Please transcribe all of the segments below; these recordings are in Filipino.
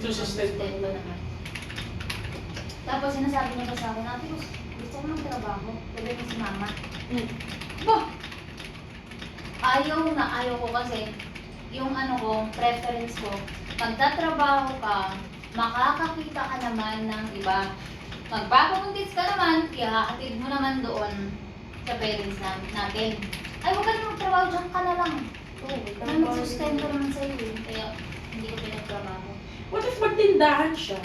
Susustento. Sustento naman. Tapos sinasabi niya pa sa akin, ate, gusto ko magtrabaho. Pwede mo si mama. Bah! Ayaw ko kasi yung ano ko, preference ko, magtatrabaho ka, makakakita ka naman ng iba. Magpapabuntis ka naman, ihahatid mo naman doon sa parents natin. Ay, huwag ka na magtrabaho, dyan ka na lang. May magsustento naman sa'yo eh. Kaya hindi ko pinagtrabaho. What if magtindahan siya?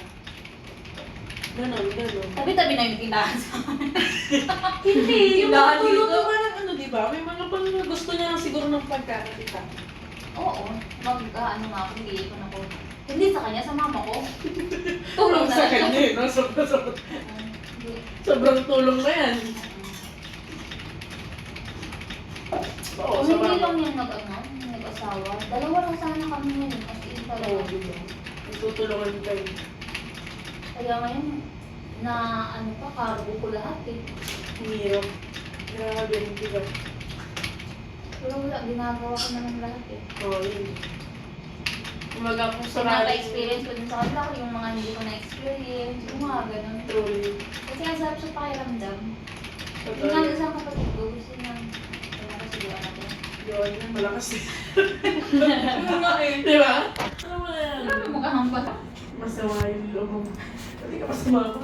Ganon. Tabi-tabi na yung tindahan sa akin. Hindi, yung Tindahan mga tuluto dito. parang ano, di ba? May mga pang gusto niya lang siguro ng pagkakakita. Oo, ano nga ako, hindi ko na ko. Hindi sa kanya, sa mama ko. Tulong na Sa lang. kanya eh, no? Hindi. Sobrang tulong na yan. Oo, Kung sa hindi mama. lang yan nag-asawa, dalawa lang sana kami ngayon. As in Oo, talaga. di ba? Tutulungan kayo. Kaya ngayon, na ano pa, cargo ko lahat eh. Hirap. Grabe, hindi ba? Pero wala, ginagawa ko naman lahat eh. Oo, yun. Kumaga kung So, napa-experience ko din sa kanila ko yung mga hindi ko na-experience, yung mga ganun. Truly. Kasi ang sarap sa pakiramdam. Yung Totoo. nga isang kapatid ko, gusto niya, wala kasi diba natin. Yun, malakas eh. Ano nga eh. Di ba? Ano mo na yan? Ano mo kahamba? Masama yung loob mo. Hindi ka pa sumama.